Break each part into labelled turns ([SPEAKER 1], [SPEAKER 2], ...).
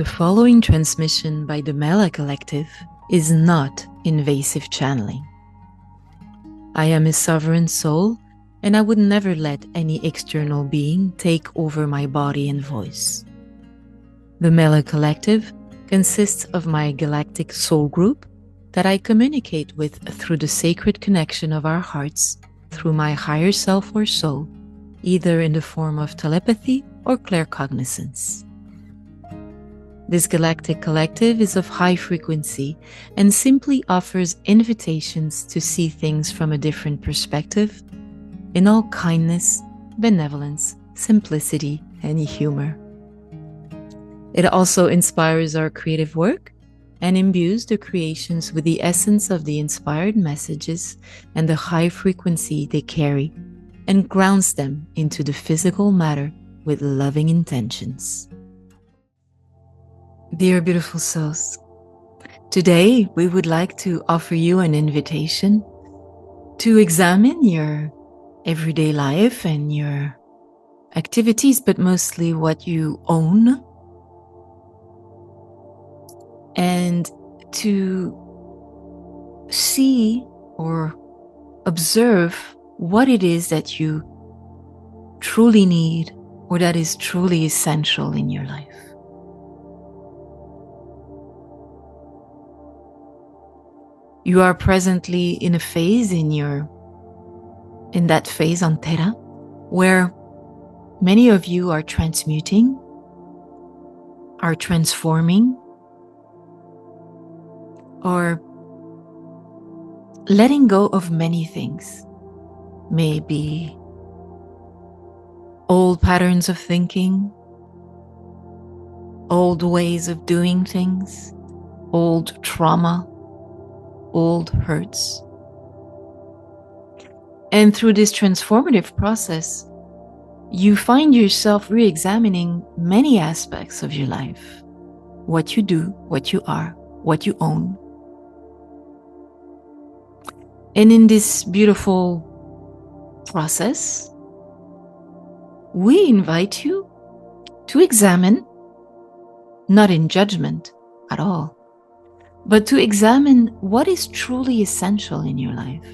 [SPEAKER 1] The following transmission by the Mella Collective is not invasive channeling. I am a sovereign soul, and I would never let any external being take over my body and voice. The Mella Collective consists of my galactic soul group that I communicate with through the sacred connection of our hearts through my higher self or soul, either in the form of telepathy or claircognizance. This galactic collective is of high frequency and simply offers invitations to see things from a different perspective, in all kindness, benevolence, simplicity, and humor. It also inspires our creative work and imbues the creations with the essence of the inspired messages and the high frequency they carry, and grounds them into the physical matter with loving intentions. Dear beautiful souls, today we would like to offer you an invitation to examine your everyday life and your activities, but mostly what you own, and to see or observe what it is that you truly need or that is truly essential in your life. You are presently in a phase in that phase on Terra, where many of you are transmuting, are transforming, or letting go of many things. Maybe old patterns of thinking, old ways of doing things, old trauma, old hurts. And through this transformative process, you find yourself re-examining many aspects of your life. What you do, what you are, what you own. And in this beautiful process, we invite you to examine, not in judgment at all, but to examine what is truly essential in your life.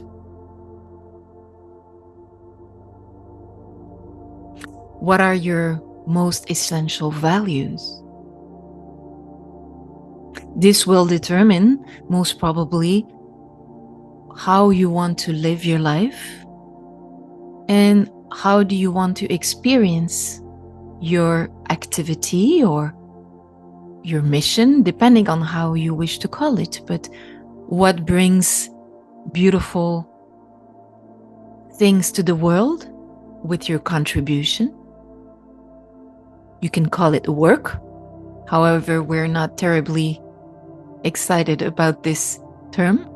[SPEAKER 1] What are your most essential values? This will determine, most probably, how you want to live your life and how do you want to experience your activity or your mission, depending on how you wish to call it, but what brings beautiful things to the world with your contribution. You can call it work. However, we're not terribly excited about this term.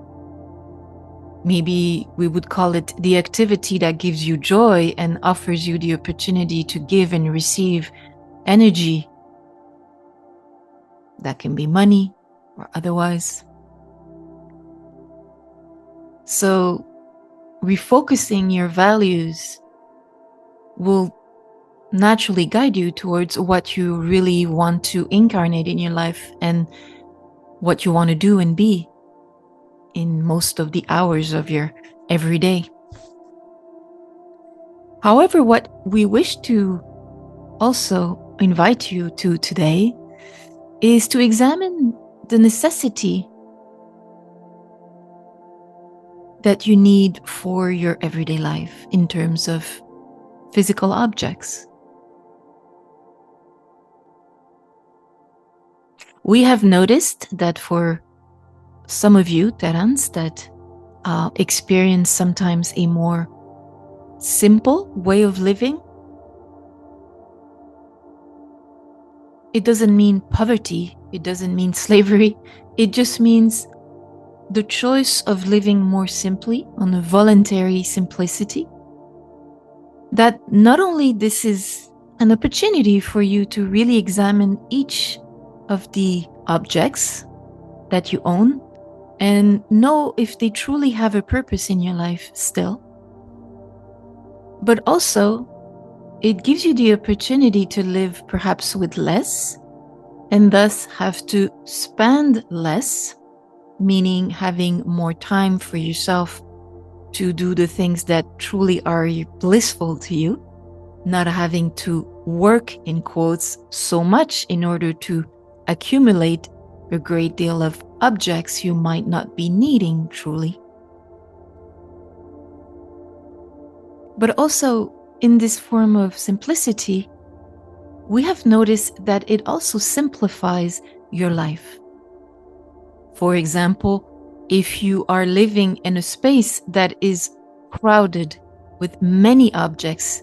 [SPEAKER 1] Maybe we would call it the activity that gives you joy and offers you the opportunity to give and receive energy. That can be money or otherwise. So, refocusing your values will naturally guide you towards what you really want to incarnate in your life and what you want to do and be in most of the hours of your everyday. However, what we wish to also invite you to today is to examine the necessity that you need for your everyday life in terms of physical objects. We have noticed that for some of you, Terrans, that experience sometimes a more simple way of living, it doesn't mean poverty, it doesn't mean slavery, it just means the choice of living more simply on a voluntary simplicity. That not only this is an opportunity for you to really examine each of the objects that you own and know if they truly have a purpose in your life still, but also it gives you the opportunity to live perhaps with less and thus have to spend less, meaning having more time for yourself to do the things that truly are blissful to you, not having to work, in quotes, so much in order to accumulate a great deal of objects you might not be needing truly. But also, in this form of simplicity, we have noticed that it also simplifies your life. For example, if you are living in a space that is crowded with many objects,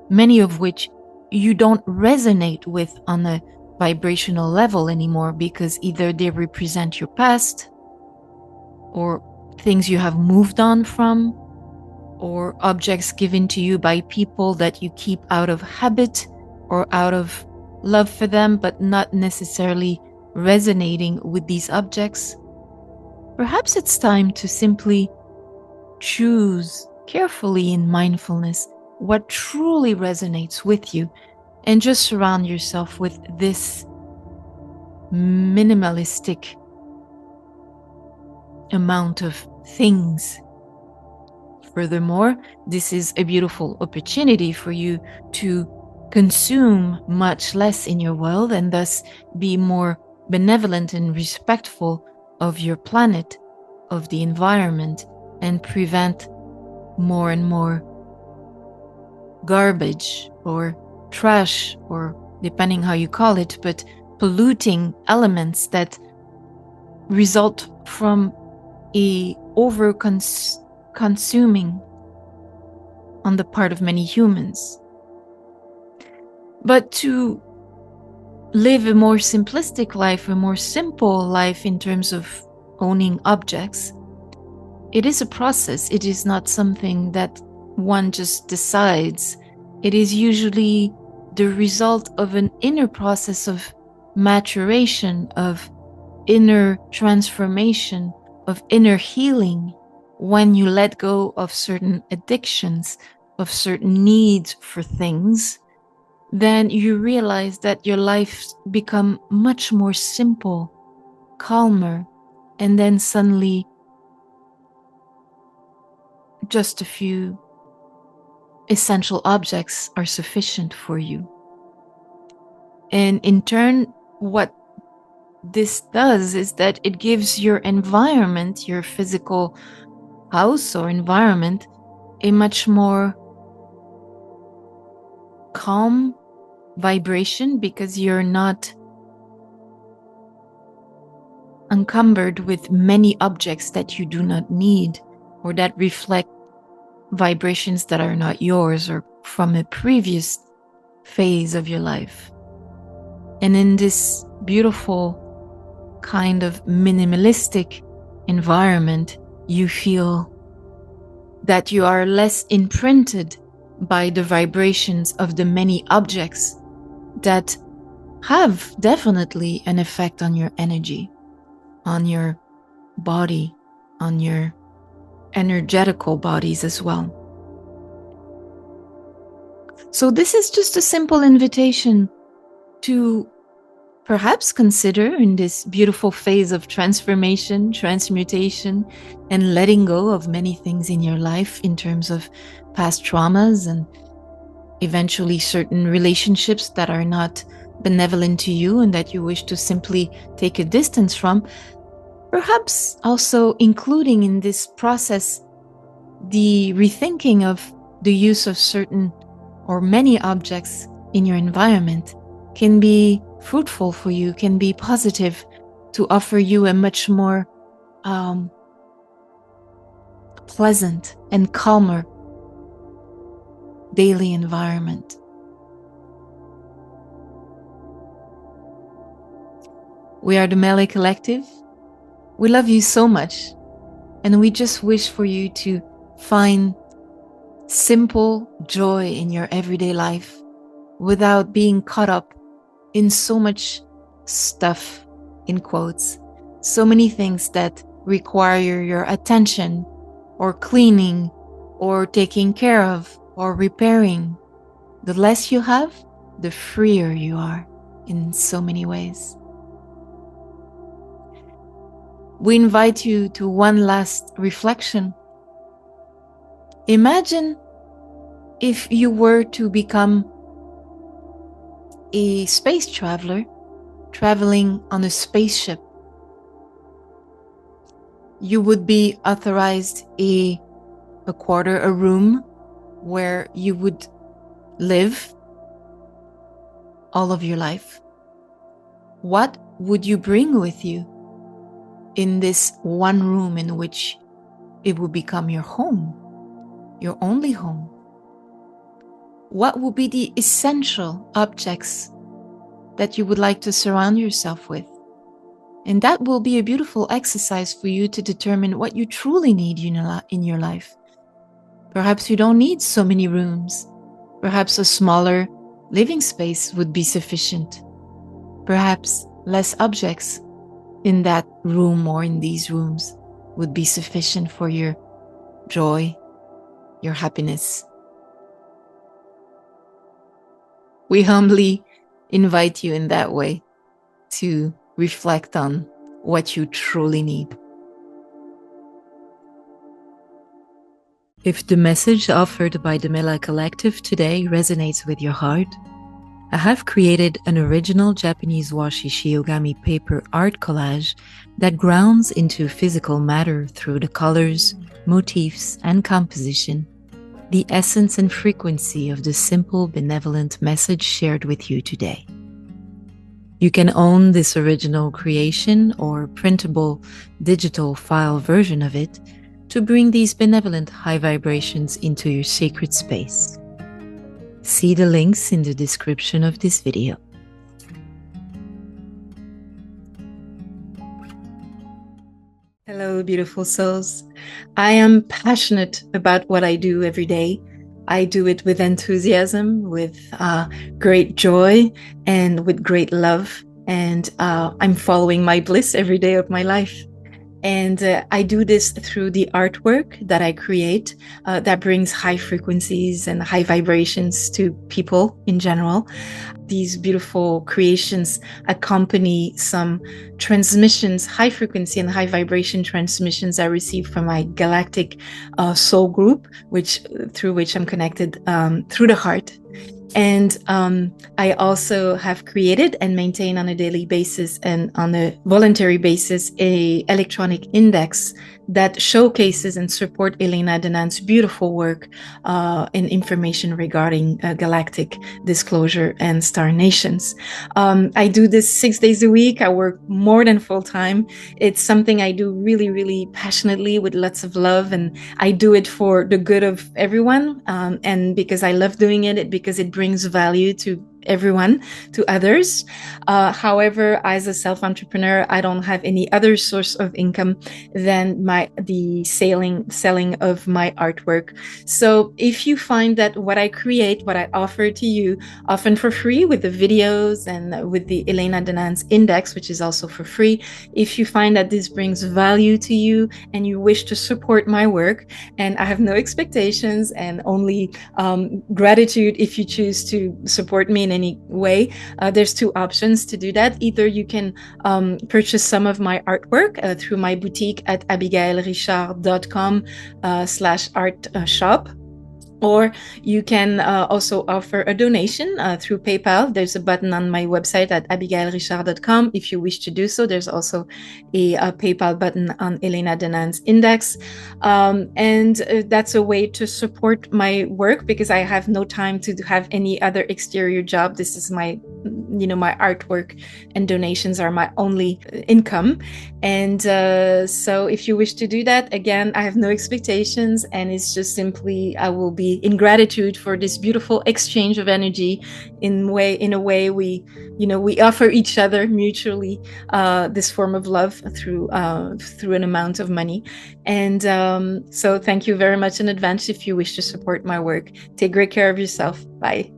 [SPEAKER 1] many of which you don't resonate with on a vibrational level anymore because either they represent your past or things you have moved on from, or objects given to you by people that you keep out of habit or out of love for them, but not necessarily resonating with these objects. Perhaps it's time to simply choose carefully in mindfulness what truly resonates with you and just surround yourself with this minimalistic amount of things. Furthermore, this is a beautiful opportunity for you to consume much less in your world and thus be more benevolent and respectful of your planet, of the environment, and prevent more and more garbage or trash, or depending how you call it, but polluting elements that result from a consuming on the part of many humans. But to live a more simplistic life, a more simple life in terms of owning objects, it is a process. It is not something that one just decides. It is usually the result of an inner process of maturation, of inner transformation, of inner healing, when you let go of certain addictions, of certain needs for things. Then you realize that your life become much more simple, calmer, and then suddenly just a few essential objects are sufficient for you. And in turn, what this does is that it gives your environment, your physical house or environment, a much more calm vibration, because you're not encumbered with many objects that you do not need or that reflect vibrations that are not yours or from a previous phase of your life. And in this beautiful kind of minimalistic environment, you feel that you are less imprinted by the vibrations of the many objects that have definitely an effect on your energy, on your body, on your energetical bodies as well. So this is just a simple invitation to perhaps consider, in this beautiful phase of transformation, transmutation, and letting go of many things in your life in terms of past traumas and eventually certain relationships that are not benevolent to you and that you wish to simply take a distance from. Perhaps also including in this process the rethinking of the use of certain or many objects in your environment can be fruitful for you, can be positive, to offer you a much more pleasant and calmer daily environment. We are the Mella Collective. We love you so much, and we just wish for you to find simple joy in your everyday life without being caught up in so much stuff, in quotes, so many things that require your attention, or cleaning, or taking care of, or repairing. The less you have, the freer you are. in so many ways. We invite you to one last reflection. Imagine if you were to become a space traveler, traveling on a spaceship. You would be authorized a room where you would live all of your life. What would you bring with you in this one room in which it will become your home, your only home? What will be the essential objects that you would like to surround yourself with? And that will be a beautiful exercise for you to determine what you truly need in your life. Perhaps you don't need so many rooms. Perhaps a smaller living space would be sufficient. Perhaps less objects in that room or in these rooms would be sufficient for your joy, your happiness. We humbly invite you in that way to reflect on what you truly need. If the message offered by the Mella Collective today resonates with your heart, I have created an original Japanese washi shiogami paper art collage that grounds into physical matter through the colors, motifs, and composition, the essence and frequency of the simple, benevolent message shared with you today. You can own this original creation or printable digital file version of it to bring these benevolent high vibrations into your sacred space. See the links in the description of this video. Hello, beautiful souls. I am passionate about what I do every day. I do it with enthusiasm, with great joy, and with great love. And I'm following my bliss every day of my life. And I do this through the artwork that I create that brings high frequencies and high vibrations to people in general. These beautiful creations accompany some transmissions, high frequency and high vibration transmissions I receive from my galactic soul group, through which I'm connected through the heart. And I also have created and maintain on a daily basis and on a voluntary basis a electronic index that showcases and support Elena Denan's beautiful work and information regarding galactic disclosure and star nations. I do this 6 days a week. I work more than full time. It's something I do really, really passionately with lots of love, and I do it for the good of everyone. And because I love doing it, because it brings value to everyone, to others. However, as a self-entrepreneur, I don't have any other source of income than the selling of my artwork. So if you find that what I create, what I offer to you, often for free with the videos and with the Elena Denan's index, which is also for free, if you find that this brings value to you and you wish to support my work, and I have no expectations and only gratitude if you choose to support me in any way, there's two options to do that. Either you can purchase some of my artwork through my boutique at abigaëllerichard.com/art shop. Or you can also offer a donation through PayPal. There's a button on my website at abigaëllerichard.com if you wish to do so. There's also a PayPal button on Elena Denan's index. And that's a way to support my work, because I have no time to have any other exterior job. This is my artwork, and donations are my only income. And so if you wish to do that, again, I have no expectations, and it's just simply, I will be in gratitude for this beautiful exchange of energy. In a way we offer each other mutually this form of love through an amount of money. And so thank you very much in advance if you wish to support my work. Take great care of yourself. Bye.